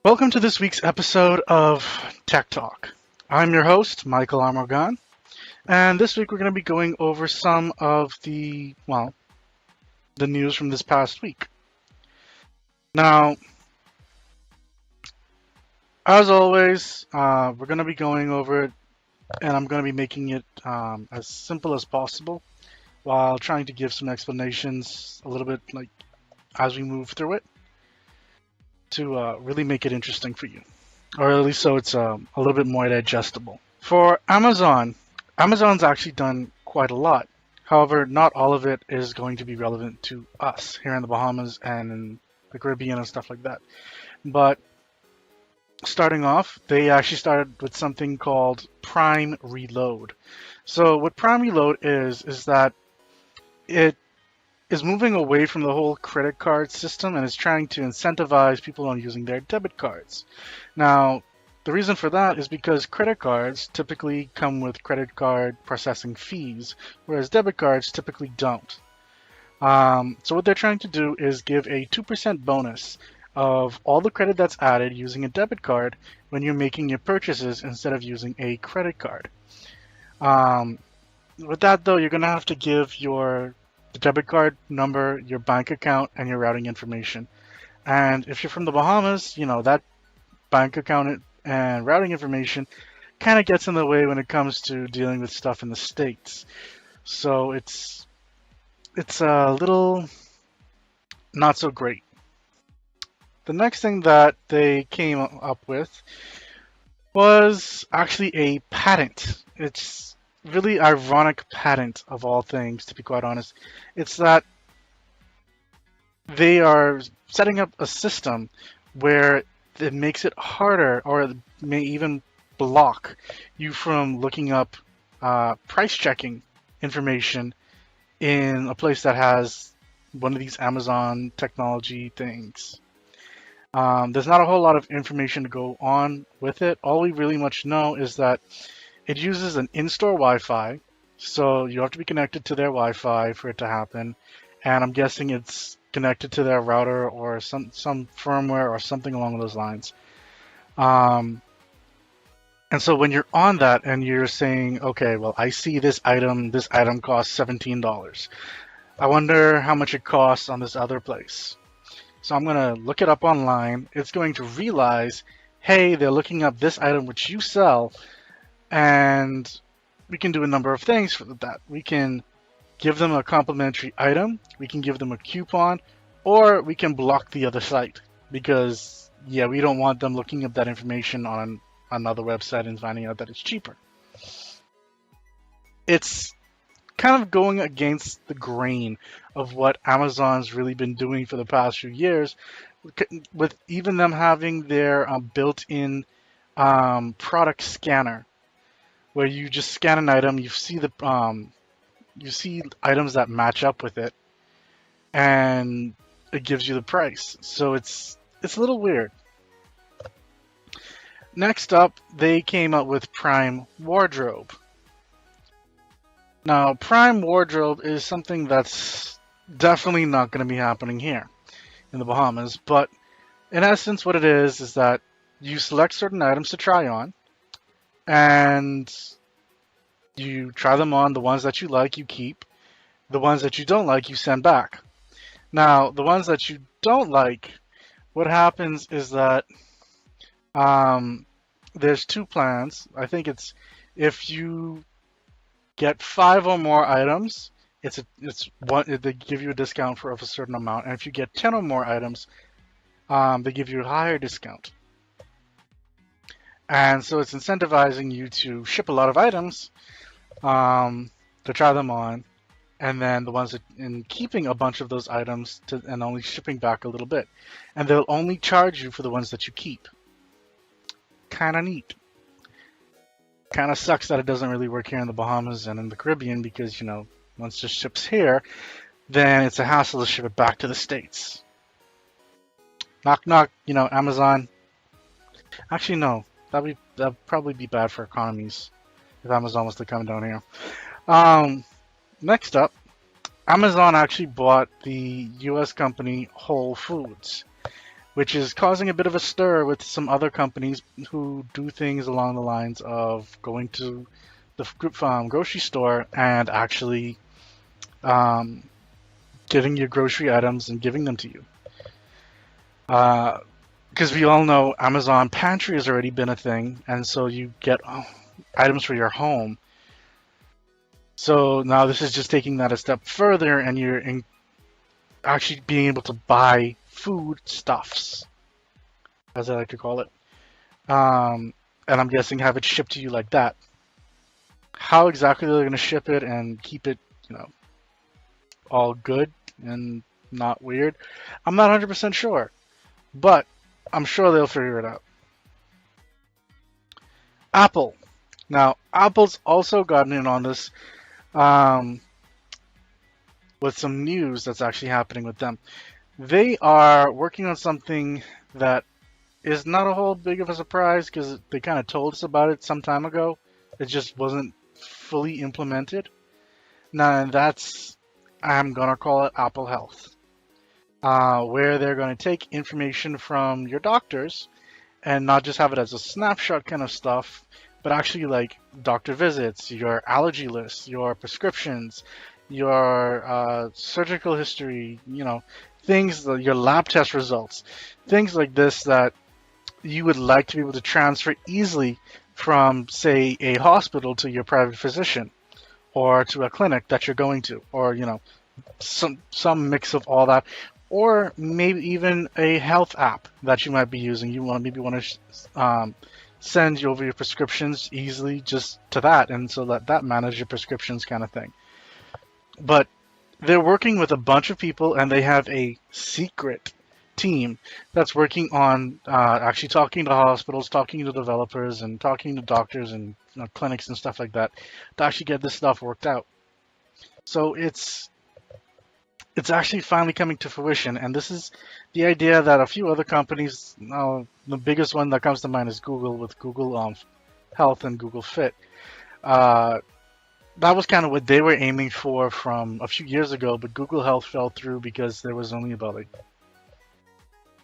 Welcome to this week's episode of Tech Talk. I'm your host, Michael R. Morgan, and this week we're going to be going over some of the news from this past week. Now, as always, we're going to be going over it, and I'm going to be making it as simple as possible while trying to give some explanations a little bit like as we move through it to really make it interesting for you, or at least so it's a little bit more digestible. For Amazon, Amazon's actually done quite a lot. However, not all of it is going to be relevant to us here in the Bahamas and in the Caribbean and stuff like that. But starting off, they actually started with something called Prime Reload. So what Prime Reload is that it is moving away from the whole credit card system and is trying to incentivize people on using their debit cards. Now, the reason for that is because credit cards typically come with credit card processing fees, whereas debit cards typically don't. So what they're trying to do is give a 2% bonus of all the credit that's added using a debit card when you're making your purchases instead of using a credit card. With that though, you're going to have to give the debit card number, your bank account, and your routing information. And if you're from the Bahamas, that bank account and routing information kind of gets in the way when it comes to dealing with stuff in the States. So it's a little not so great. The next thing that they came up with was actually a patent. It's really ironic patent of all things, to be quite honest. It's that they are setting up a system where it makes it harder, or it may even block you from looking up price checking information in a place that has one of these Amazon technology things. There's not a whole lot of information to go on with it. All we really much know is that it uses an in-store Wi-Fi, so you have to be connected to their Wi-Fi for it to happen. And I'm guessing it's connected to their router or some firmware or something along those lines. And so when you're on that and you're saying, okay, well, I see this item costs $17. I wonder how much it costs on this other place. So I'm going to look it up online. It's going to realize, hey, they're looking up this item which you sell, and we can do a number of things for that. We can give them a complimentary item, we can give them a coupon, or we can block the other site because, yeah, we don't want them looking up that information on another website and finding out that it's cheaper. It's kind of going against the grain of what Amazon's really been doing for the past few years, with even them having their built-in product scanner, where you just scan an item, you see items that match up with it, and it gives you the price. So it's a little weird. Next up, they came up with Prime Wardrobe. Now, Prime Wardrobe is something that's definitely not going to be happening here in the Bahamas, but in essence, what it is that you select certain items to try on, and you try them on. The ones that you like, you keep. The ones that you don't like, you send back. Now, the ones that you don't like, what happens is that there's two plans. I think it's if you get 5 or more items, they give you a discount of a certain amount, and if you get 10 or more items, they give you a higher discount. And so it's incentivizing you to ship a lot of items to try them on, and then the ones that in keeping a bunch of those items and only shipping back a little bit, and they'll only charge you for the ones that you keep. Kind of neat. Kind of sucks that it doesn't really work here in the Bahamas and in the Caribbean because, once it ships here, then it's a hassle to ship it back to the States. Knock, knock, Amazon. Actually, no. That'd probably be bad for economies if Amazon was to come down here. Next up, Amazon actually bought the U.S. company Whole Foods, which is causing a bit of a stir with some other companies who do things along the lines of going to the grocery store and actually getting your grocery items and giving them to you. Because we all know Amazon Pantry has already been a thing, and so you get items for your home. So now this is just taking that a step further, and you're actually being able to buy food stuffs, as I like to call it. And I'm guessing have it shipped to you like that. How exactly they're going to ship it and keep it, all good and not weird, I'm not 100% sure. But I'm sure they'll figure it out. Apple. Now, Apple's also gotten in on this with some news that's actually happening with them. They are working on something that is not a whole big of a surprise because they kind of told us about it some time ago. It just wasn't fully implemented. Now, that's, I'm going to call it Apple Health, where they're going to take information from your doctors and not just have it as a snapshot kind of stuff, but actually like doctor visits, your allergy list, your prescriptions, your surgical history, things, your lab test results, things like this that you would like to be able to transfer easily from, say, a hospital to your private physician or to a clinic that you're going to, or, some mix of all that. Or maybe even a health app that you might be using. You want to send you over your prescriptions easily just to that, and so that manages your prescriptions kind of thing. But they're working with a bunch of people, and they have a secret team that's working on actually talking to hospitals, talking to developers, and talking to doctors and clinics and stuff like that to actually get this stuff worked out. So it's actually finally coming to fruition, and this is the idea that a few other companies, the biggest one that comes to mind is Google, with Google Health and Google Fit. That was kind of what they were aiming for from a few years ago, but Google Health fell through because there was only about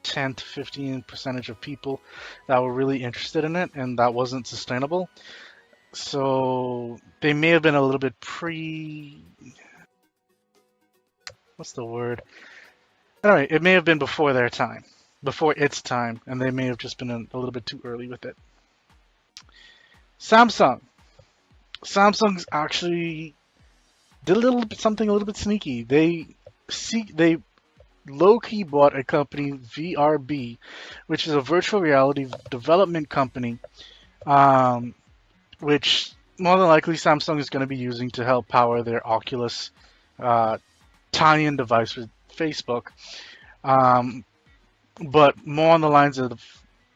10 to 15% of people that were really interested in it, and that wasn't sustainable. So they may have been a little bit what's the word? Anyway, it may have been before their time, before its time, and they may have just been a little bit too early with it. Samsung's actually did something a little bit sneaky. They low-key bought a company, VRB, which is a virtual reality development company, which more than likely Samsung is going to be using to help power their Oculus tie-in device with Facebook, but more on the lines of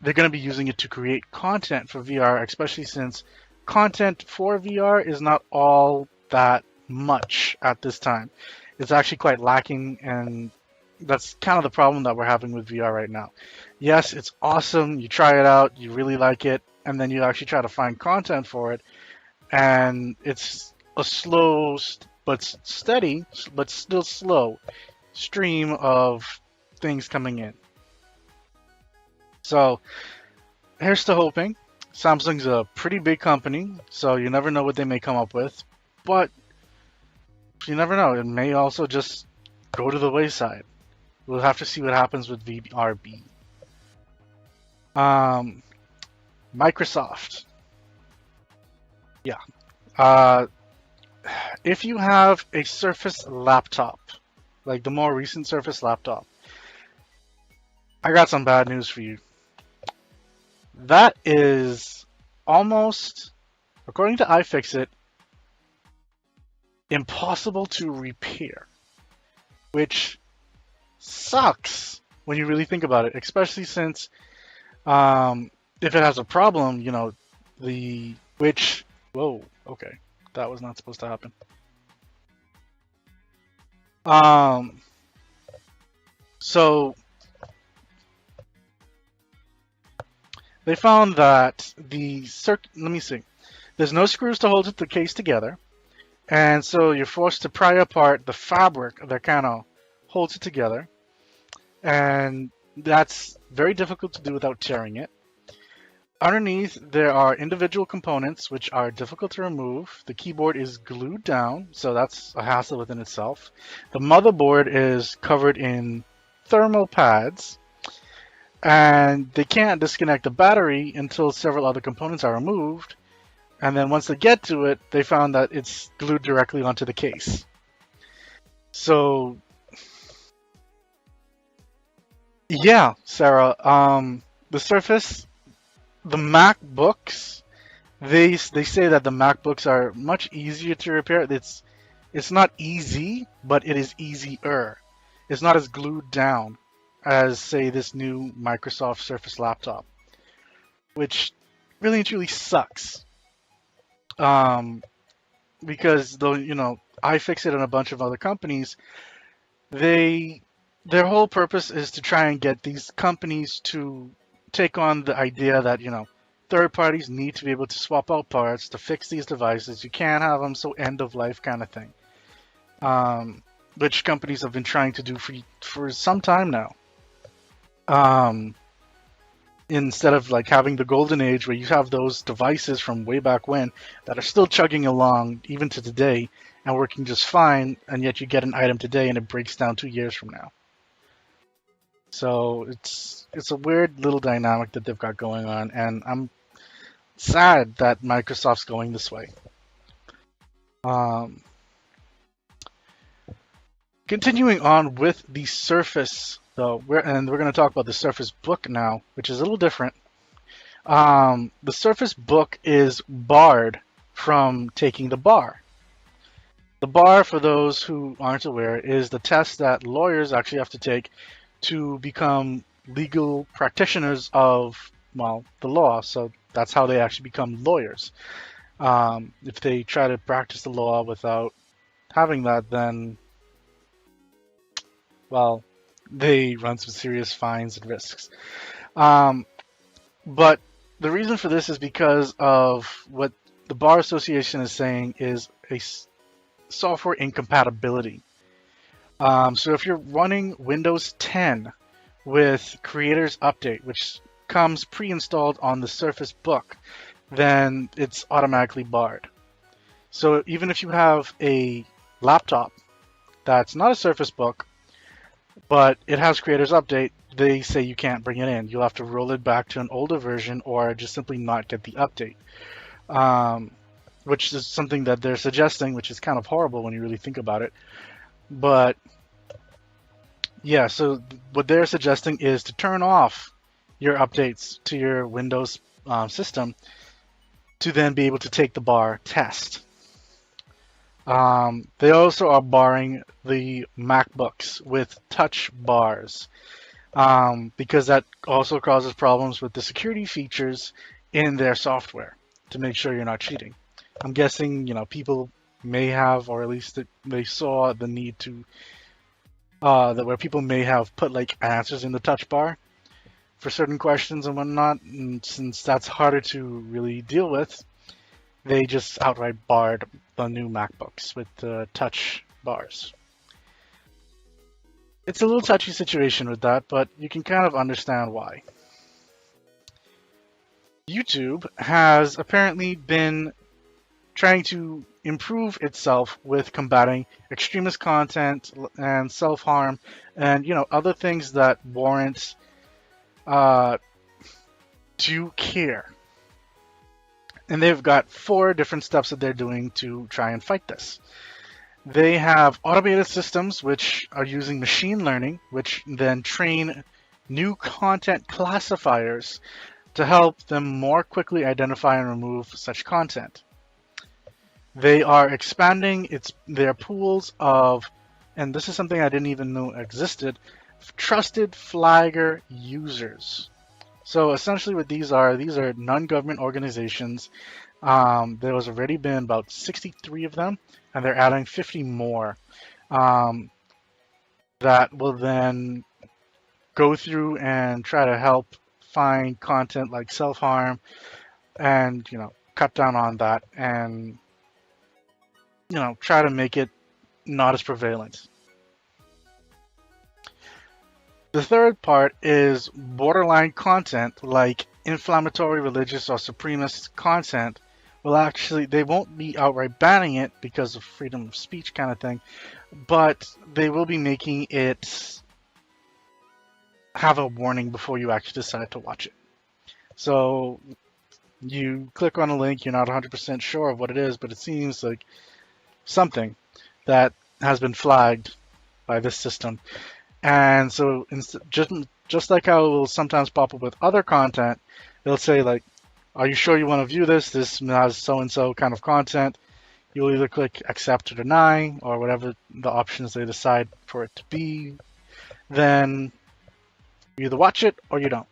they're going to be using it to create content for VR, especially since content for VR is not all that much at this time. It's actually quite lacking, and that's kind of the problem that we're having with VR right now. Yes, it's awesome. You try it out, you really like it, and then you actually try to find content for it, and it's a slow but steady, but still slow stream of things coming in. So here's to hoping. Samsung's a pretty big company, so you never know what they may come up with, but you never know. It may also just go to the wayside. We'll have to see what happens with VRB. Microsoft. Yeah. If you have a Surface laptop, like the more recent Surface laptop, I got some bad news for you. That is almost, according to iFixit, impossible to repair, which sucks when you really think about it, especially since if it has a problem, whoa, okay, that was not supposed to happen. So they found that let me see, there's no screws to hold the case together, and so you're forced to pry apart the fabric that kind of holds it together, and that's very difficult to do without tearing it. Underneath, there are individual components which are difficult to remove. The keyboard is glued down, so that's a hassle within itself. The motherboard is covered in thermal pads, and they can't disconnect the battery until several other components are removed. And then once they get to it, they found that it's glued directly onto the case. So, yeah, Sarah, the Surface, the MacBooks, they say that the MacBooks are much easier to repair. It's not easy, but it is easier. It's not as glued down as, say, this new Microsoft Surface laptop, which really and truly sucks. Um, because though iFixit and a bunch of other companies, they their whole purpose is to try and get these companies to take on the idea that third parties need to be able to swap out parts to fix these devices. You can't have them so end of life kind of thing, which companies have been trying to do for some time now. Um, Instead of like having the golden age where you have those devices from way back when that are still chugging along even to today and working just fine, and yet you get an item today and it breaks down 2 years from now. So it's a weird little dynamic that they've got going on, and I'm sad that Microsoft's going this way. Um, Continuing on with the Surface, though, we're going to talk about the Surface Book now, which is a little different. The Surface Book is barred from taking the bar. The bar, for those who aren't aware, is the test that lawyers actually have to take to become legal practitioners of, well, the law. So that's how they actually become lawyers. If they try to practice the law without having that, then, well, they run some serious fines and risks. But the reason for this is because of what the Bar Association is saying is a software incompatibility. So if you're running Windows 10 with Creators Update, which comes pre-installed on the Surface Book, then it's automatically barred. So even if you have a laptop that's not a Surface Book, but it has Creators Update, they say you can't bring it in. You'll have to roll it back to an older version or just simply not get the update. Which is something that they're suggesting, which is kind of horrible when you really think about it. But yeah, so what they're suggesting is to turn off your updates to your Windows system to then be able to take the bar test. They also are barring the MacBooks with touch bars because that also causes problems with the security features in their software to make sure you're not cheating. I'm guessing people may have, or at least they saw the need to that where people may have put like answers in the touch bar for certain questions and whatnot, and since that's harder to really deal with, they just outright barred the new MacBooks with the touch bars. It's a little touchy situation with that, but you can kind of understand why. YouTube has apparently been trying to improve itself with combating extremist content and self-harm and other things that warrant due care. And they've got 4 different steps that they're doing to try and fight this. They have automated systems which are using machine learning, which then train new content classifiers to help them more quickly identify and remove such content. They are expanding their pools of, and this is something I didn't even know existed, trusted flagger users. So essentially what these are non-government organizations. There has already been about 63 of them, and they're adding 50 more that will then go through and try to help find content like self-harm and, cut down on that and, try to make it not as prevalent. The third part is borderline content like inflammatory, religious, or supremacist content will actually, they won't be outright banning it because of freedom of speech kind of thing, but they will be making it have a warning before you actually decide to watch it. So you click on a link, you're not 100% sure of what it is, but it seems like something that has been flagged by this system. And so just like how it will sometimes pop up with other content, it'll say like, are you sure you want to view this? This has so-and-so kind of content. You'll either click accept or deny or whatever the options they decide for it to be. Then you either watch it or you don't.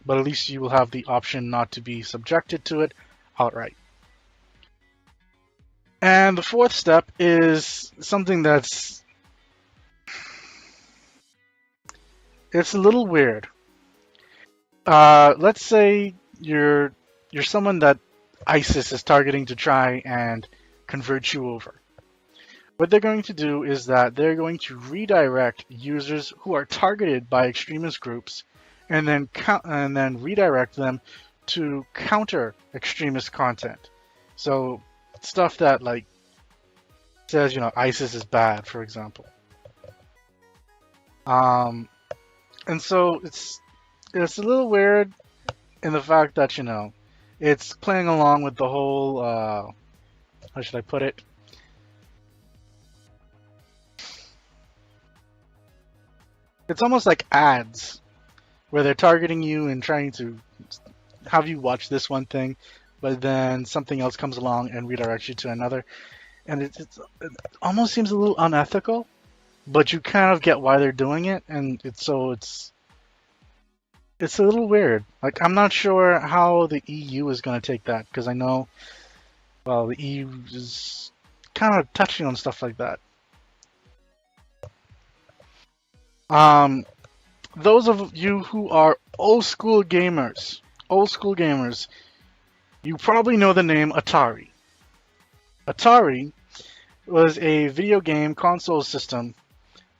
But at least you will have the option not to be subjected to it outright. And the fourth step is something it's a little weird. Let's say you're someone that ISIS is targeting to try and convert you over. What they're going to do is that they're going to redirect users who are targeted by extremist groups, and then redirect them to counter extremist content. So stuff that like says ISIS is bad, for example. Um, and so it's a little weird in the fact that it's playing along with the whole how should I put it? It's almost like ads where they're targeting you and trying to have you watch this one thing, but then something else comes along and redirects you to another, and it almost seems a little unethical, but you kind of get why they're doing it, and it's a little weird. Like, I'm not sure how the EU is going to take that, because I know, well, the EU is kind of touching on stuff like that. Um, those of you who are old school gamers, you probably know the name Atari. Atari was a video game console system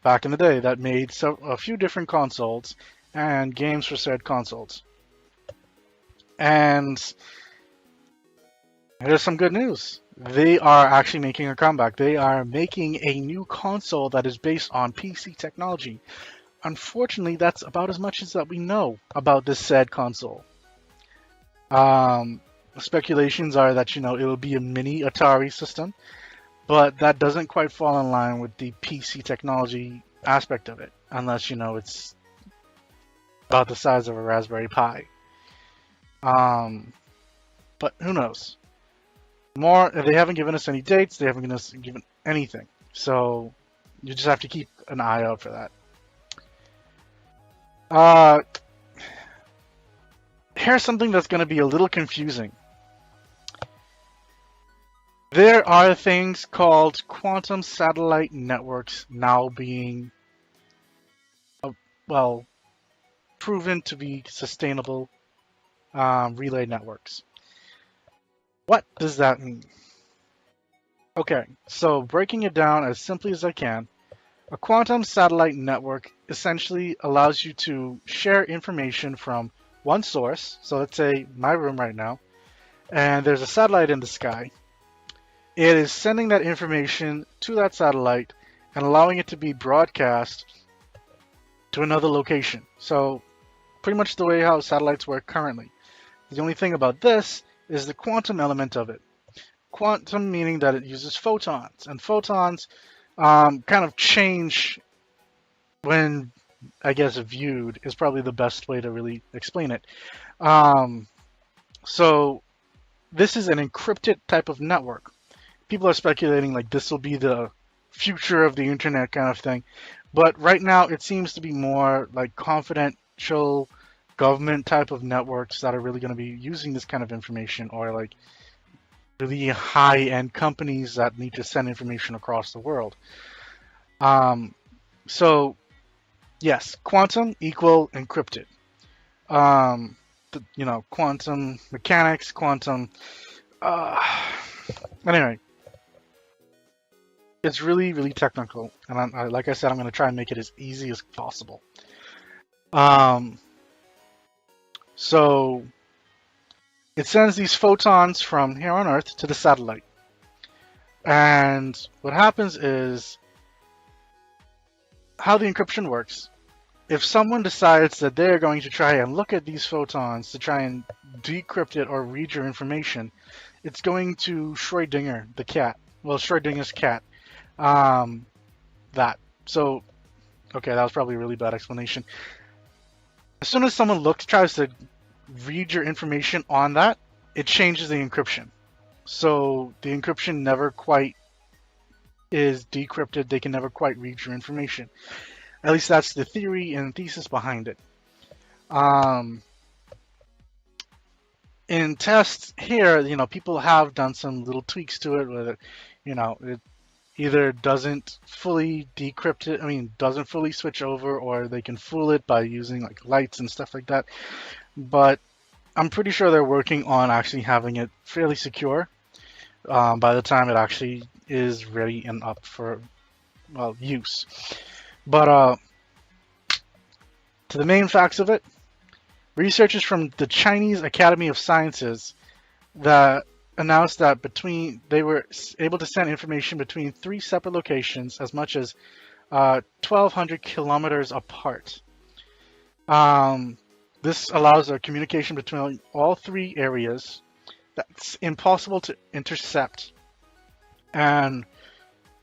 back in the day that made a few different consoles and games for said consoles. And here's some good news. They are actually making a comeback. They are making a new console that is based on PC technology. Unfortunately, that's about as much as that we know about this said console. Speculations are that it'll be a mini Atari system, but that doesn't quite fall in line with the PC technology aspect of it, unless it's about the size of a Raspberry Pi. But who knows? More, they haven't given us any dates. They haven't given anything. So you just have to keep an eye out for that. Here's something that's going to be a little confusing. There are things called quantum satellite networks now being, well, proven to be sustainable relay networks. What does that mean? Okay, so breaking it down as simply as I can, a quantum satellite network essentially allows you to share information from one source. So let's say my room right now, and there's a satellite in the sky. It is sending that information to that satellite and allowing it to be broadcast to another location. So pretty much the way how satellites work currently. The only thing about this is the quantum element of it. Quantum meaning that it uses photons, and photons kind of change when, I guess, viewed is probably the best way to really explain it. So this is an encrypted type of network. People are speculating like this will be the future of the internet kind of thing. But right now it seems to be more like confidential government type of networks that are really going to be using this kind of information, or like really high-end companies that need to send information across the world. So yes, quantum equal encrypted. Quantum mechanics, quantum. Anyway, It's really, really technical, and like I said, I'm going to try and make it as easy as possible. Um, so it sends these photons from here on Earth to the satellite, and what happens is how the encryption works. If someone decides that they're going to try and look at these photons to try and decrypt it or read your information, it's going to Schrödinger, the cat. Well, Schrödinger's cat. Um, that. So, okay, that was probably a really bad explanation. As soon as someone tries to read your information on that, it changes the encryption. So the encryption never quite is decrypted. They can never quite read your information. At least that's the theory and thesis behind it. In tests here, people have done some little tweaks to it, where it either doesn't fully decrypt it, doesn't fully switch over, or they can fool it by using like lights and stuff like that. But I'm pretty sure they're working on actually having it fairly secure by the time it actually is ready and up for, well, use. But to the main facts of it, researchers from the Chinese Academy of Sciences that announced that they were able to send information between 3 separate locations as much as 1,200 kilometers apart. This allows a communication between all 3 areas that's impossible to intercept. And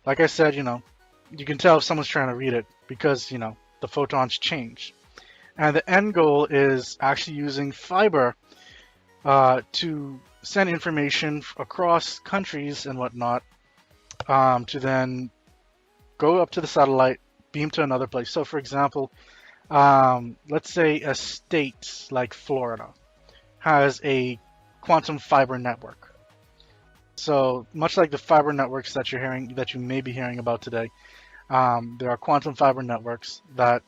like I said, you can tell if someone's trying to read it because, the photons change. And the end goal is actually using fiber to send information across countries and whatnot to then go up to the satellite, beam to another place. So, for example, let's say a state like Florida has a quantum fiber network. So, much like the fiber networks that you may be hearing about today, there are quantum fiber networks that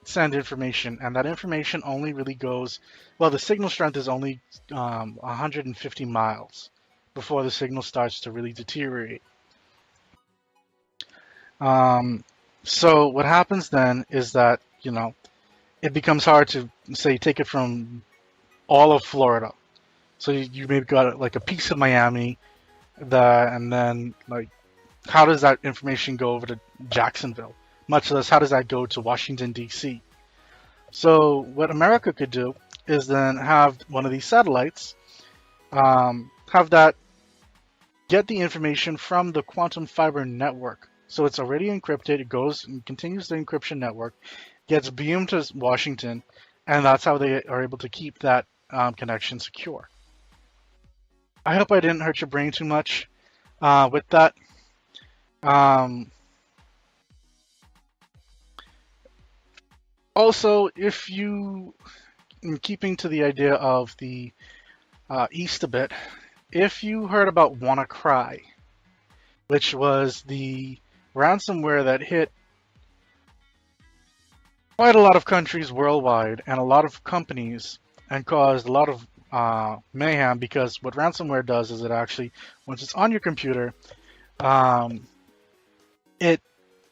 send information, and that information only really goes, well, the signal strength is only 150 miles before the signal starts to really deteriorate. So what happens then is that, it becomes hard to, say, take it from all of Florida. So you maybe got like a piece of Miami, and then like, how does that information go over to Jacksonville? Much less, how does that go to Washington, D.C.? So what America could do is then have one of these satellites, have that get the information from the quantum fiber network. So it's already encrypted. It goes and continues the encryption network, gets beamed to Washington, and that's how they are able to keep that connection secure. I hope I didn't hurt your brain too much with that. Also, if you, in keeping to the idea of the East a bit, if you heard about WannaCry, which was the ransomware that hit quite a lot of countries worldwide and a lot of companies and caused a lot of mayhem, because what ransomware does is it actually, once it's on your computer, it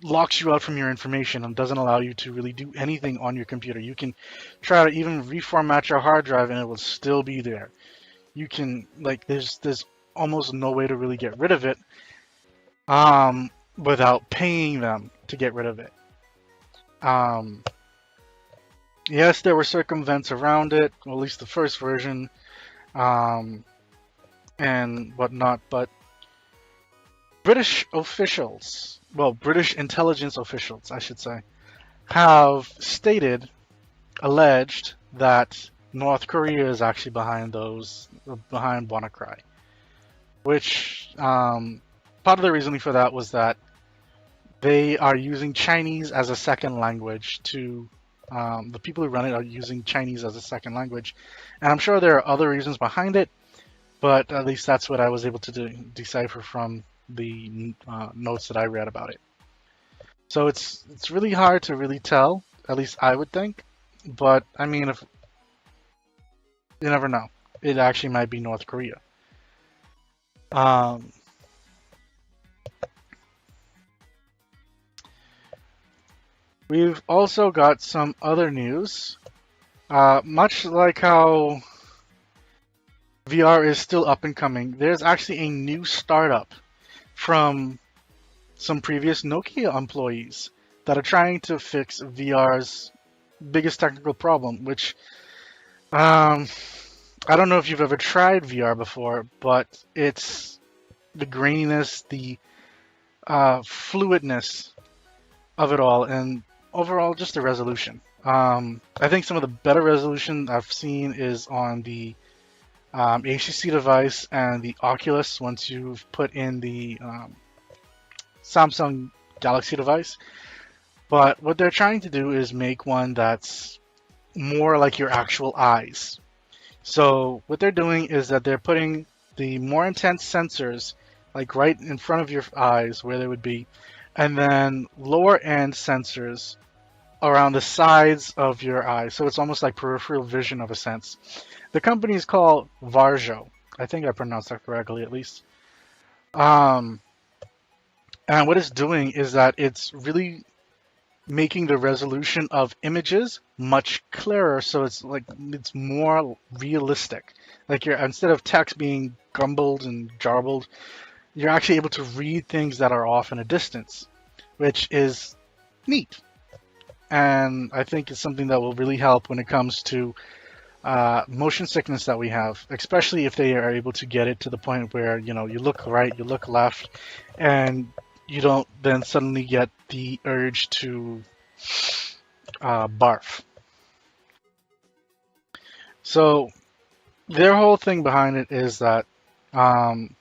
locks you out from your information and doesn't allow you to really do anything on your computer. You can try to even reformat your hard drive and it will still be there. You can, like, there's almost no way to really get rid of it without paying them to get rid of it. Yes, there were circumvents around it, or at least the first version, and whatnot, but British officials, well, British intelligence officials, I should say, have alleged that North Korea is actually behind WannaCry. Which, part of the reasoning for that was that they are using Chinese as a second language the people who run it are using Chinese as a second language. And I'm sure there are other reasons behind it, but at least that's what I was able to decipher from the notes that I read about it. So it's really hard to really tell, at least I would think. But I mean, if you never know, it actually might be North Korea. We've also got some other news. Much like how VR is still up and coming, there's actually a new startup from some previous Nokia employees that are trying to fix VR's biggest technical problem, which um, I don't know if you've ever tried VR before, but it's the graininess, the fluidness of it all, and overall just the resolution. I think some of the better resolution I've seen is on the HTC device and the Oculus once you've put in the Samsung Galaxy device. But what they're trying to do is make one that's more like your actual eyes. So what they're doing is that they're putting the more intense sensors like right in front of your eyes where they would be, and then lower end sensors around the sides of your eyes. So it's almost like peripheral vision of a sense. The company is called Varjo. I think I pronounced that correctly at least. Um, and what it's doing is that it's really making the resolution of images much clearer, so it's more realistic. Like you're instead of text being gumbled and jarbled, you're actually able to read things that are off in a distance, which is neat. And I think it's something that will really help when it comes to motion sickness that we have, especially if they are able to get it to the point where you look right, you look left, and you don't then suddenly get the urge to barf. So their whole thing behind it is that, um,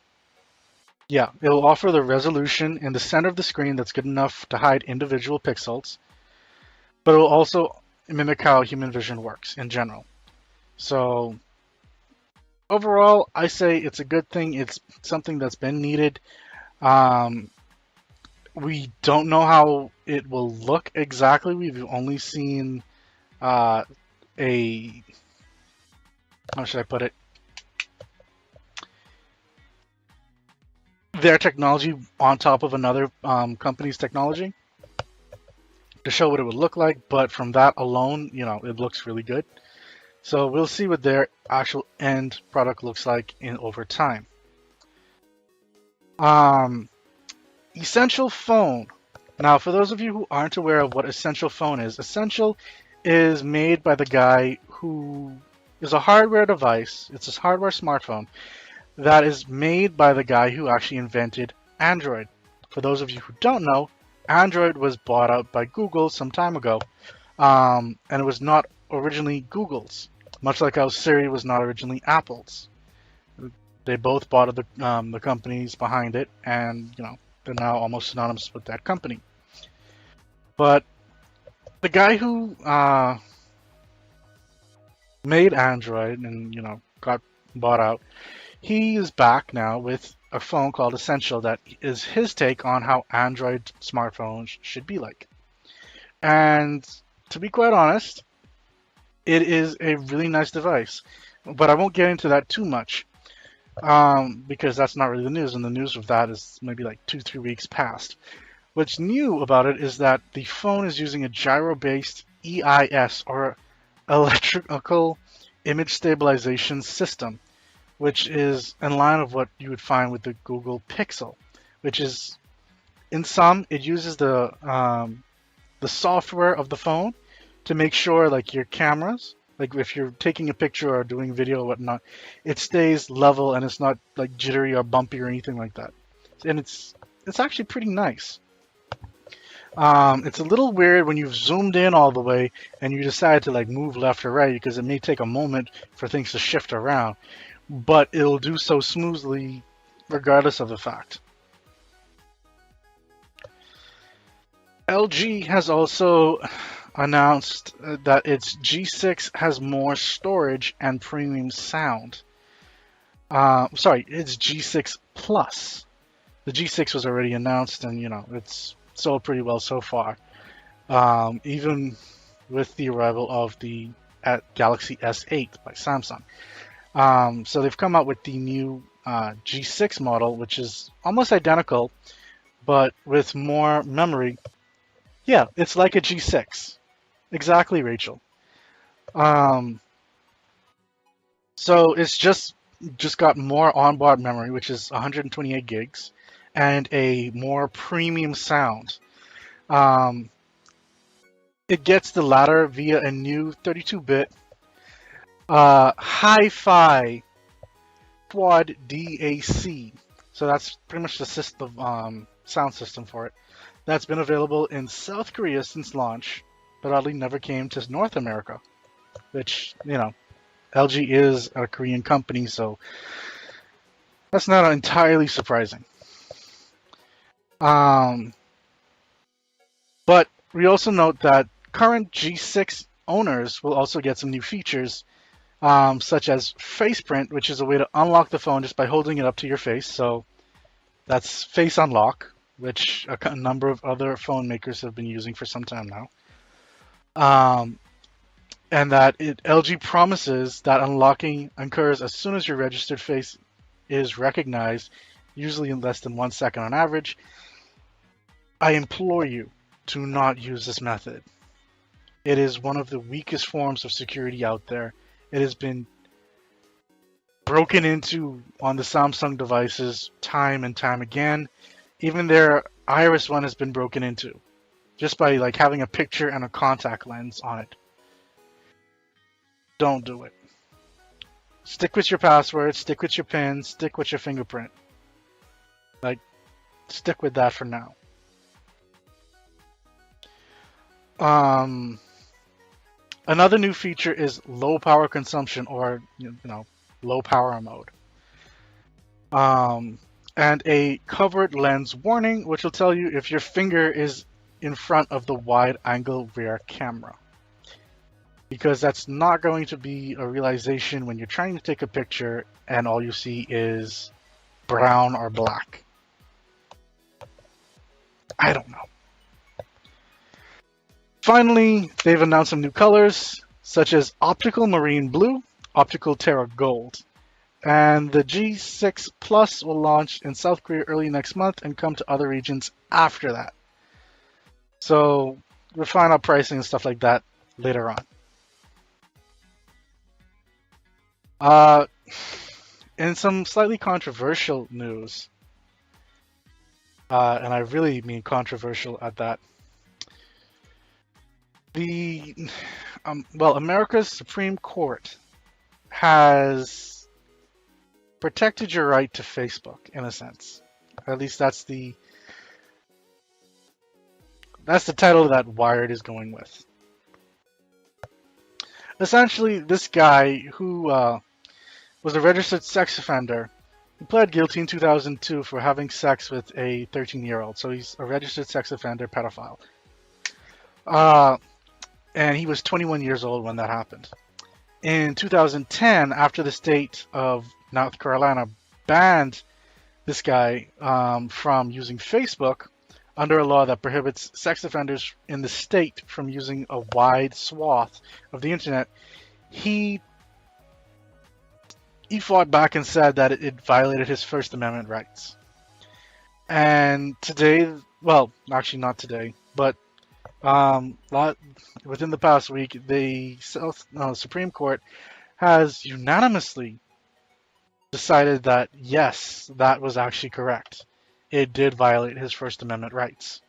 yeah, it'll offer the resolution in the center of the screen that's good enough to hide individual pixels, but it will also mimic how human vision works in general. So overall, I say it's a good thing. It's something that's been needed. Um, we don't know how it will look exactly. We've only seen uh, a how should I put it? Their technology on top of another company's technology to show what it would look like. But from that alone, it looks really good. So we'll see what their actual end product looks like in over time. Essential Phone. Now, for those of you who aren't aware of what Essential Phone is, Essential is made by the guy who is a hardware device. It's a hardware smartphone that is made by the guy who actually invented Android. For those of you who don't know, Android was bought out by Google some time ago, and it was not originally Google's, much like how Siri was not originally Apple's. They both bought the companies behind it, and they're now almost synonymous with that company. But the guy who made Android and got bought out, he is back now with a phone called Essential that is his take on how Android smartphones should be like. And to be quite honest, it is a really nice device. But I won't get into that too much because that's not really the news, and the news of that is maybe like 2-3 weeks past. What's new about it is that the phone is using a gyro-based EIS, or electrical image stabilization system, which is in line of what you would find with the Google Pixel, which is, in sum, it uses the software of the phone to make sure, like your cameras, like if you're taking a picture or doing video or whatnot, it stays level and it's not like jittery or bumpy or anything like that. And it's actually pretty nice. It's a little weird when you've zoomed in all the way and you decide to like move left or right because it may take a moment for things to shift around, but it'll do so smoothly regardless of the fact. LG has also announced that its G6 has more storage and premium sound. Sorry, it's G6 Plus. The G6 was already announced, and it's sold pretty well so far. Even with the arrival of the Galaxy S8 by Samsung. So they've come out with the new G6 model, which is almost identical, but with more memory Yeah, it's like a G6. Exactly, Rachel. Um, so it's just got more onboard memory, which is 128 gigs, and a more premium sound. Um, it gets the latter via a new 32-bit hi-fi quad DAC. So that's pretty much the system, sound system for it. That's been available in South Korea since launch, but oddly never came to North America, which, LG is a Korean company, so that's not entirely surprising. Um, but we also note that current G6 owners will also get some new features, such as face print, which is a way to unlock the phone just by holding it up to your face. So that's face unlock, which a number of other phone makers have been using for some time now. Um, and that LG promises that unlocking occurs as soon as your registered face is recognized, usually in less than 1 second on average. I implore you to not use this method. It is one of the weakest forms of security out there. It has been broken into on the Samsung devices time and time again. Even their Iris one has been broken into just by like having a picture and a contact lens on it. Don't do it. Stick with your password, stick with your PIN, stick with your fingerprint. Like, stick with that for now. Another new feature is low power consumption, or low power mode. And a covered lens warning, which will tell you if your finger is in front of the wide angle rear camera. Because that's not going to be a realization when you're trying to take a picture and all you see is brown or black. I don't know. Finally, they've announced some new colors, such as optical marine blue, optical terra gold. And the G6 Plus will launch in South Korea early next month and come to other regions after that. So we'll find out pricing and stuff like that later on. In some slightly controversial news, and I really mean controversial at that, America's Supreme Court has protected your right to Facebook in a sense. At least that's the title that Wired is going with. Essentially, this guy who was a registered sex offender, he pled guilty in 2002 for having sex with a 13-year-old. So he's a registered sex offender pedophile. And he was 21 years old when that happened. In 2010, after the state of North Carolina banned this guy from using Facebook under a law that prohibits sex offenders in the state from using a wide swath of the internet, he fought back and said that it violated his First Amendment rights. And today, well, actually not today, but within the past week, the Supreme Court has unanimously decided that yes, that was actually correct. It did violate his First Amendment rights.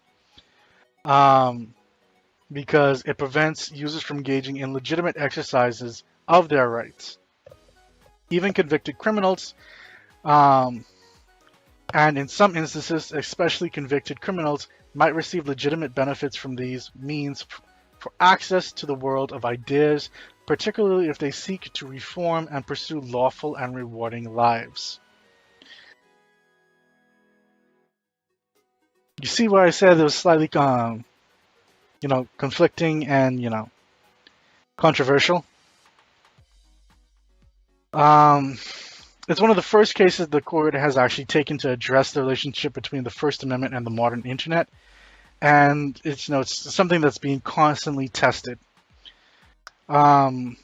Because it prevents users from engaging in legitimate exercises of their rights. Even convicted criminals, and in some instances, especially convicted criminals, might receive legitimate benefits from these means for access to the world of ideas, particularly if they seek to reform and pursue lawful and rewarding lives. You see why I said it was slightly, conflicting and, controversial? It's one of the first cases the court has actually taken to address the relationship between the First Amendment and the modern internet. And it's something that's being constantly tested. So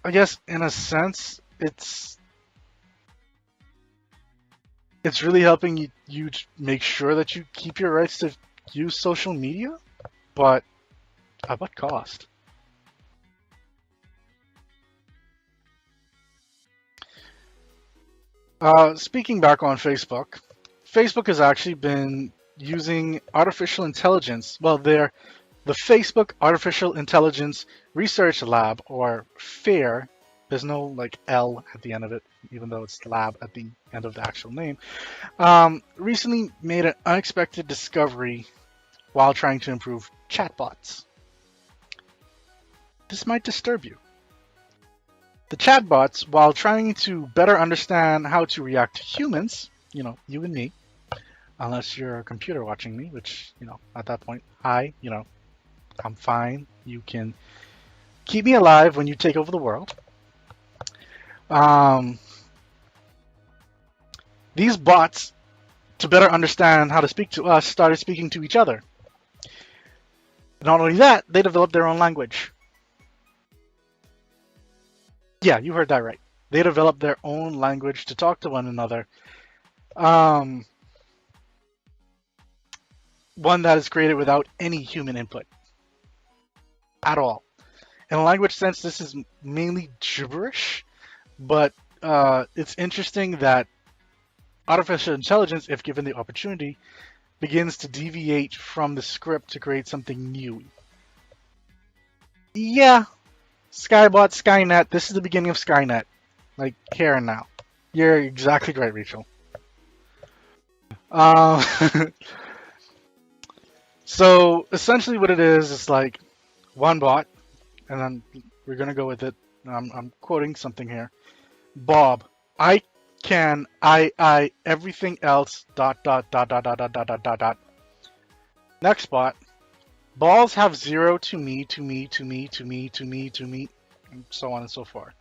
I guess in a sense, it's really helping you make sure that you keep your rights to use social media, but at what cost? Speaking back on Facebook, Facebook has actually been using artificial intelligence. Well, they're the Facebook Artificial Intelligence Research Lab, or FAIR. There's no like L at the end of it, even though it's lab at the end of the actual name. Recently made an unexpected discovery while trying to improve chatbots. This might disturb you. The chatbots, while trying to better understand how to react to humans, you and me, unless you're a computer watching me, which, at that point, hi, I'm fine. You can keep me alive when you take over the world. These bots, to better understand how to speak to us, started speaking to each other. Not only that, they developed their own language. Yeah, you heard that right. They developed their own language to talk to one another. One that is created without any human input at all. In a language sense, this is mainly gibberish, but it's interesting that artificial intelligence, if given the opportunity, begins to deviate from the script to create something new. Yeah, Skybot, Skynet, this is the beginning of Skynet. Like, here and now. You're exactly right, Rachel. So, essentially what it is like one bot, and then we're going to go with it. I'm quoting something here. Bob, I can, everything else, dot, dot, dot, dot, dot, dot, dot, dot, dot, dot. Next bot, balls have zero to me, to me, to me, to me, to me, to me, and so on and so forth.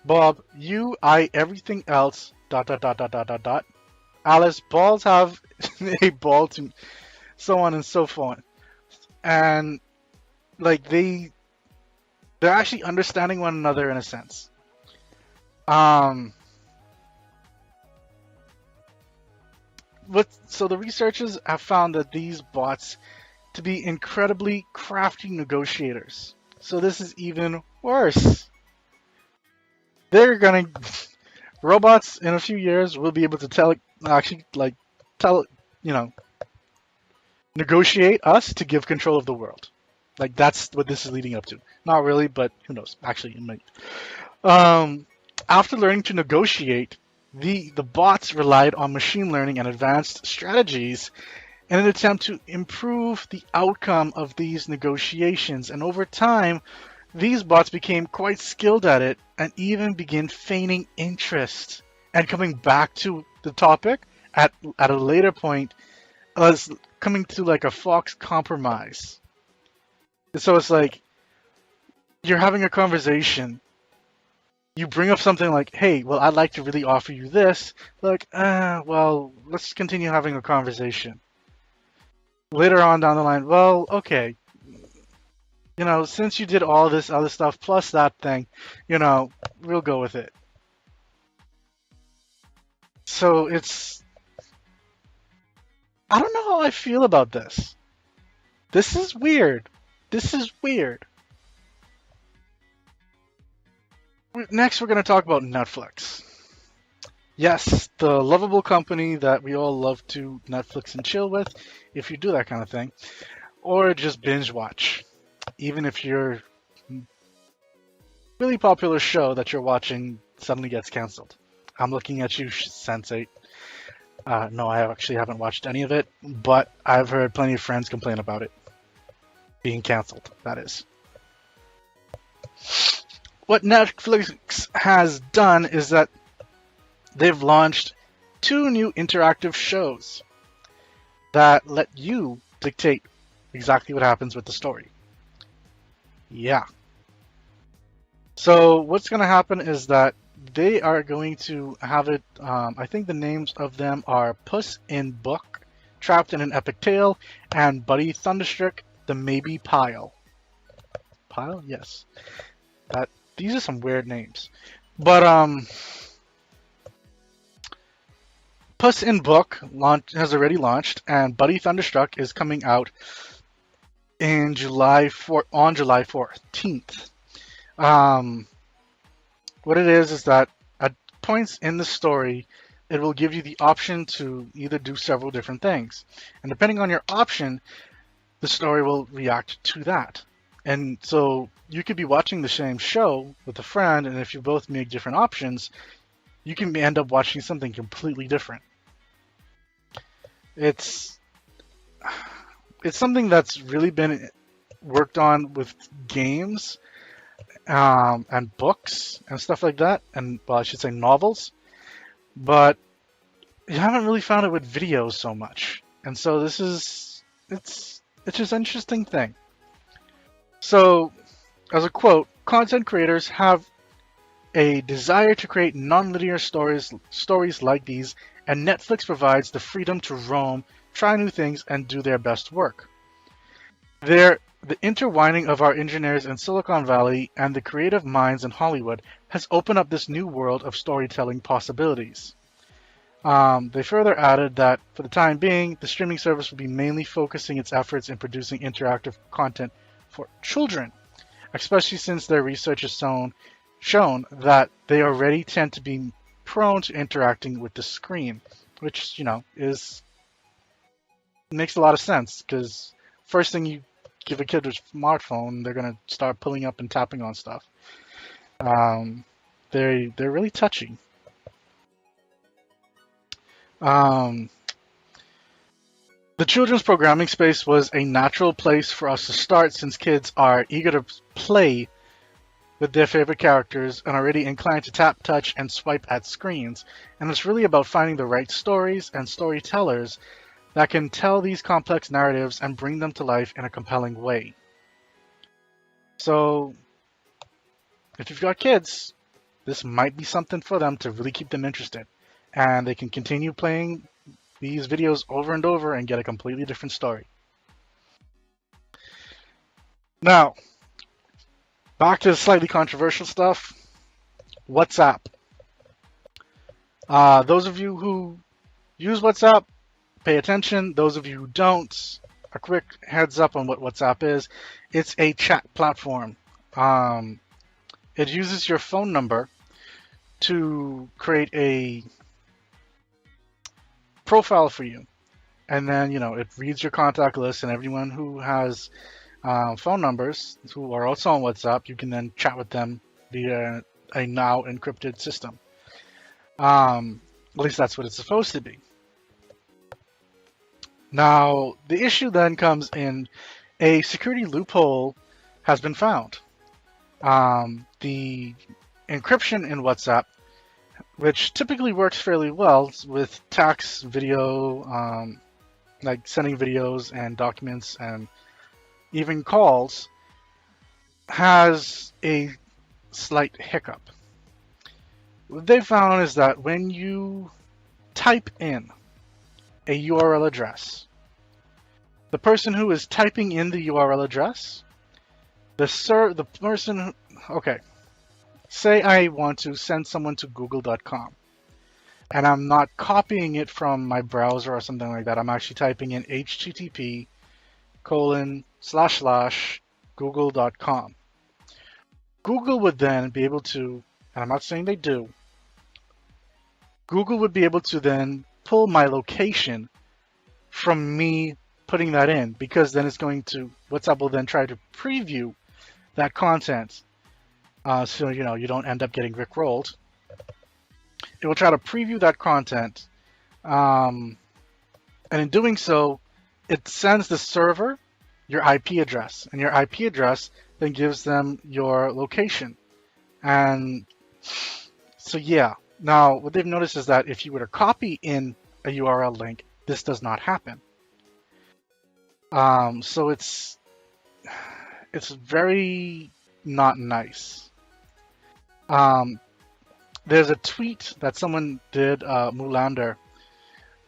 Bob, you, everything else, dot, dot, dot, dot, dot, dot, dot. Alice, balls have a ball to me, so on and so forth. And, like, they're actually understanding one another in a sense. So the researchers have found that these bots to be incredibly crafty negotiators. So this is even worse. Robots in a few years will be able to negotiate us to give control of the world. Like, that's what this is leading up to. Not really, but who knows? Actually, it might. After learning to negotiate, the bots relied on machine learning and advanced strategies in an attempt to improve the outcome of these negotiations. And over time, these bots became quite skilled at it and even began feigning interest and coming back to the topic at a later point as coming to like a Fox compromise. So it's like you're having a conversation. You bring up something like, hey, well, I'd like to really offer you this. Like, well, let's continue having a conversation. Later on down the line, well, okay, since you did all this other stuff plus that thing, we'll go with it. So I don't know how I feel about this. This is weird. Next, we're going to talk about Netflix. Yes, the lovable company that we all love to Netflix and chill with, if you do that kind of thing, or just binge watch, even if your really popular show that you're watching suddenly gets canceled. I'm looking at you, Sensei. No, I actually haven't watched any of it, but I've heard plenty of friends complain about it being canceled, that is. What Netflix has done is that they've launched 2 new interactive shows that let you dictate exactly what happens with the story. Yeah. So what's going to happen is that they are going to have it, I think the names of them are Puss in Book, Trapped in an Epic Tale, and Buddy Thunderstruck, the Maybe Pile. Pile? Yes. These are some weird names. But Puss in Book has already launched, and Buddy Thunderstruck is coming out in on July 14th. What it is that at points in the story, it will give you the option to either do several different things. And depending on your option, the story will react to that. And so you could be watching the same show with a friend, and if you both make different options, you can end up watching something completely different. It's something that's really been worked on with games and books and stuff like that, and well, I should say novels, but you haven't really found it with videos so much. And so it's just an interesting thing. So, as a quote, content creators have a desire to create non-linear stories like these, and Netflix provides the freedom to roam, try new things, and do their best work. The intertwining of our engineers in Silicon Valley and the creative minds in Hollywood has opened up this new world of storytelling possibilities. They further added that, for the time being, the streaming service will be mainly focusing its efforts in producing interactive content for children, especially since their research has shown that they already tend to be prone to interacting with the screen, which, makes a lot of sense, because first thing you give a kid a smartphone, they're going to start pulling up and tapping on stuff. They're really touchy. The children's programming space was a natural place for us to start, since kids are eager to play with their favorite characters and already inclined to tap, touch, and swipe at screens. And it's really about finding the right stories and storytellers that can tell these complex narratives and bring them to life in a compelling way. So, if you've got kids, this might be something for them to really keep them interested. And they can continue playing these videos over and over and get a completely different story. Now, back to the slightly controversial stuff. WhatsApp. Those of you who use WhatsApp, pay attention. Those of you who don't, a quick heads up on what WhatsApp is. It's a chat platform. It uses your phone number to create a profile for you. And then, it reads your contact list, and everyone who has phone numbers who are also on WhatsApp, you can then chat with them via a now encrypted system. At least that's what it's supposed to be. Now, the issue then comes in a security loophole has been found. The encryption in WhatsApp, which typically works fairly well with text, video, like sending videos and documents and even calls, has a slight hiccup. What they found is that when you type in a URL address, the person who is typing in the URL address, the person who, okay, say I want to send someone to google.com, and I'm not copying it from my browser or something like that. I'm actually typing in http://google.com. Google would then be able to, and I'm not saying they do, Google would be able to then pull my location from me putting that in, because then WhatsApp will then try to preview that content. So, you don't end up getting rickrolled. It will try to preview that content. And in doing so, it sends the server your IP address. And your IP address then gives them your location. And so, yeah. Now, what they've noticed is that if you were to copy in a URL link, this does not happen. So it's very not nice. There's a tweet that someone did, Mulander,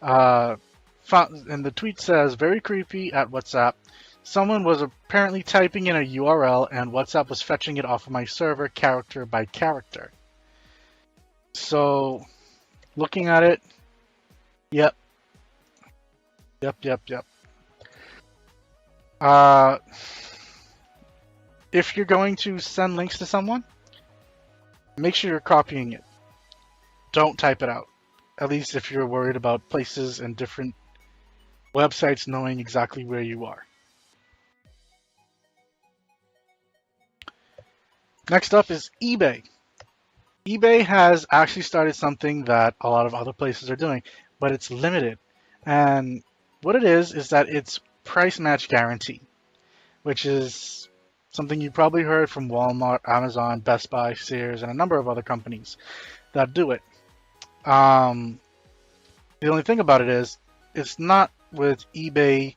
and the tweet says, "Very creepy at WhatsApp. Someone was apparently typing in a URL and WhatsApp was fetching it off of my server character by character." So, looking at it, Yep, yep. Uh, if you're going to send links to someone, make sure you're copying it. Don't type it out. At least if you're worried about places and different websites knowing exactly where you are. Next up is eBay. eBay has actually started something that a lot of other places are doing, but it's limited. And what it is that it's price match guarantee, which is something you probably heard from Walmart, Amazon, Best Buy, Sears, and a number of other companies that do it. Um, the only thing about it is it's not with eBay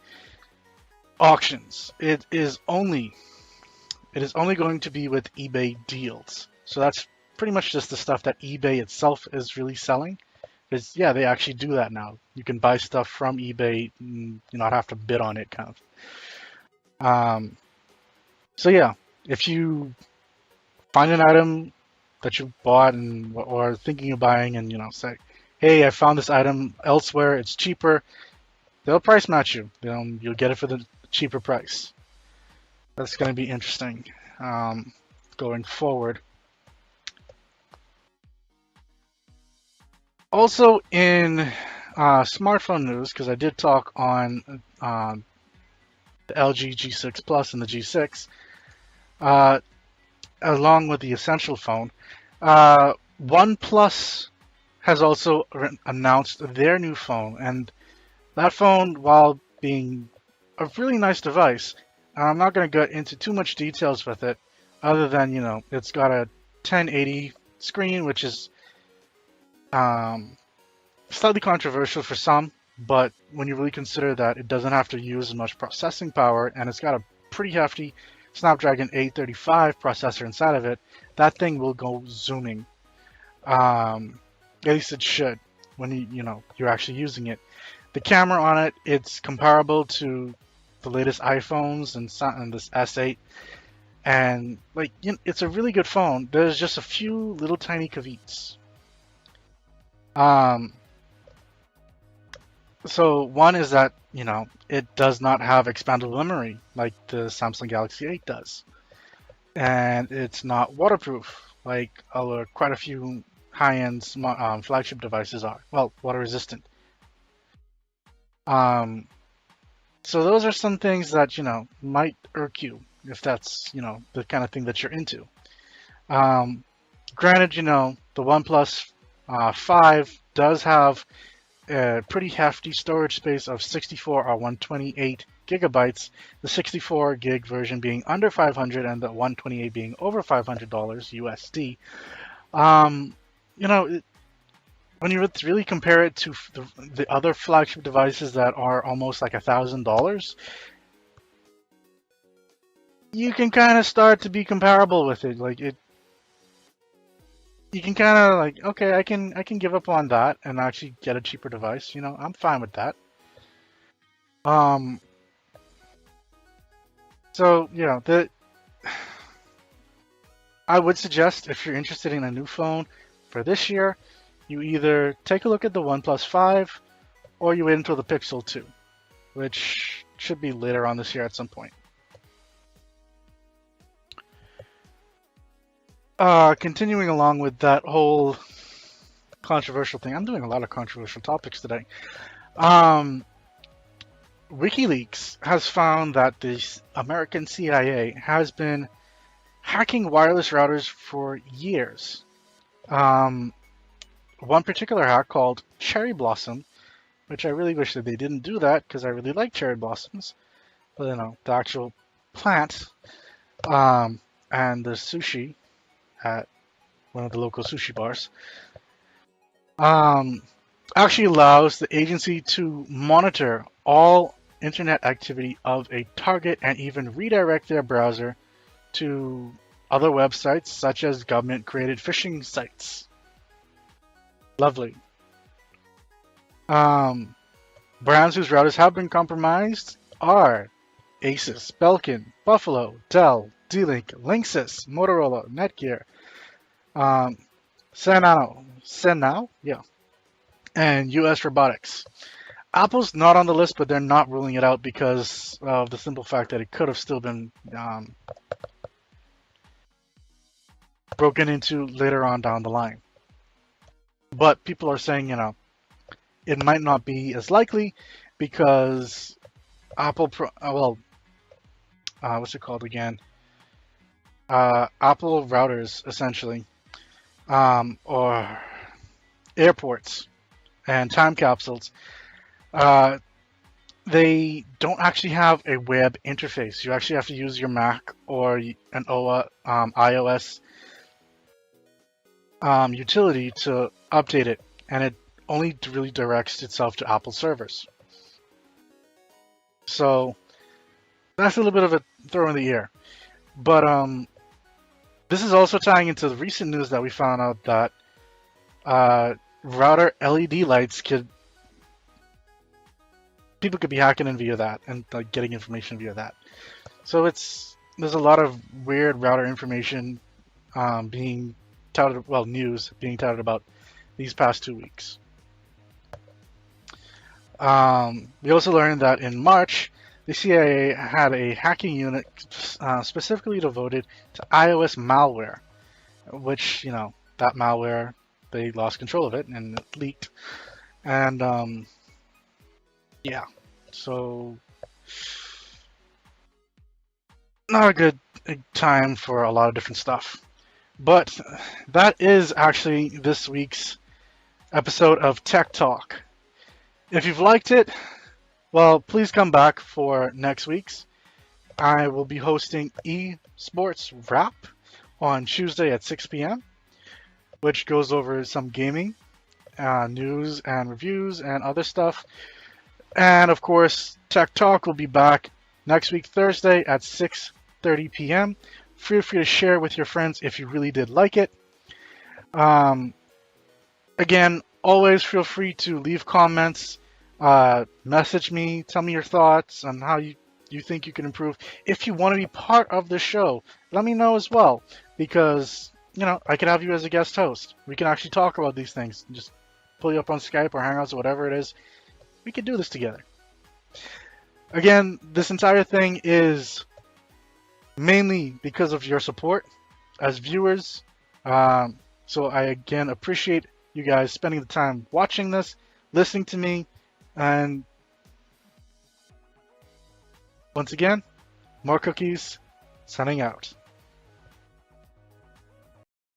auctions. It is only going to be with eBay deals. So that's pretty much just the stuff that eBay itself is really selling. Because yeah, they actually do that now. You can buy stuff from eBay and you not have to bid on it, kind of. So yeah, if you find an item that you bought and or thinking of buying, and say, "Hey, I found this item elsewhere. It's cheaper." They'll price match you. You'll get it for the cheaper price. That's going to be interesting going forward. Also in smartphone news, because I did talk on the LG G6 Plus and the G6, along with the Essential phone. OnePlus has also announced their new phone, and that phone, while being a really nice device, I'm not going to get into too much details with it, other than it's got a 1080 screen, which is slightly controversial for some, but when you really consider that it doesn't have to use as much processing power and it's got a pretty hefty Snapdragon 835 processor inside of it, that thing will go zooming. At least it should when you're actually using it. The camera on it, it's comparable to the latest iPhones and this S8, and it's a really good phone. There's just a few little tiny caveats. So one is that it does not have expandable memory like the Samsung Galaxy 8 does, and it's not waterproof like quite a few high-end flagship devices are. Well, water resistant. So those are some things that might irk you if that's the kind of thing that you're into. Granted, the OnePlus 5 does have a pretty hefty storage space of 64 or 128 gigabytes, the 64 gig version being under 500 and the 128 being over $500 USD. When you really compare it to the other flagship devices that are almost like $1,000, you can kind of start to be comparable with it. You can kind of okay, I can give up on that and actually get a cheaper device. I'm fine with that. So I would suggest if you're interested in a new phone for this year, you either take a look at the OnePlus 5 or you wait until the Pixel 2, which should be later on this year at some point. Continuing along with that whole controversial thing, I'm doing a lot of controversial topics today. WikiLeaks has found that the American CIA has been hacking wireless routers for years. One particular hack called Cherry Blossom, which I really wish that they didn't do that because I really like cherry blossoms, but the actual plant, and the sushi at one of the local sushi bars, actually allows the agency to monitor all internet activity of a target and even redirect their browser to other websites such as government-created phishing sites. Lovely. Brands whose routers have been compromised are Asus, Belkin, Buffalo, Dell, D-Link, Linksys, Motorola, Netgear, Senao, yeah, and US robotics. Apple's not on the list, but they're not ruling it out because of the simple fact that it could have still been broken into later on down the line. But people are saying, it might not be as likely because what's it called again? Apple routers, essentially, or airports and time capsules, they don't actually have a web interface. You actually have to use your Mac or an iOS utility to update it, and it only really directs itself to Apple servers. So that's a little bit of a throw in the ear. But this is also tying into the recent news that we found out that router LED lights people could be hacking in via that and like getting information via that. So there's a lot of weird router information being touted, news being touted about these past 2 weeks. We also learned that in March, the CIA had a hacking unit specifically devoted to iOS malware, which, that malware, they lost control of it and it leaked. And yeah, so not a good time for a lot of different stuff. But that is actually this week's episode of Tech Talk. If you've liked it, well, please come back for next week's. I will be hosting Esports Wrap on Tuesday at 6 p.m., which goes over some gaming, news and reviews and other stuff. And of course, Tech Talk will be back next week, Thursday at 6:30 p.m. Feel free to share with your friends if you really did like it. Again, always feel free to leave comments, message me, tell me your thoughts on how you think you can improve. If you want to be part of the show, let me know as well, because I could have you as a guest host. We can actually talk about these things. Just pull you up on Skype or Hangouts or whatever it is. We could do this together. Again, this entire thing is mainly because of your support as viewers. So I again appreciate you guys spending the time watching this, listening to me, and once again, more cookies, signing out.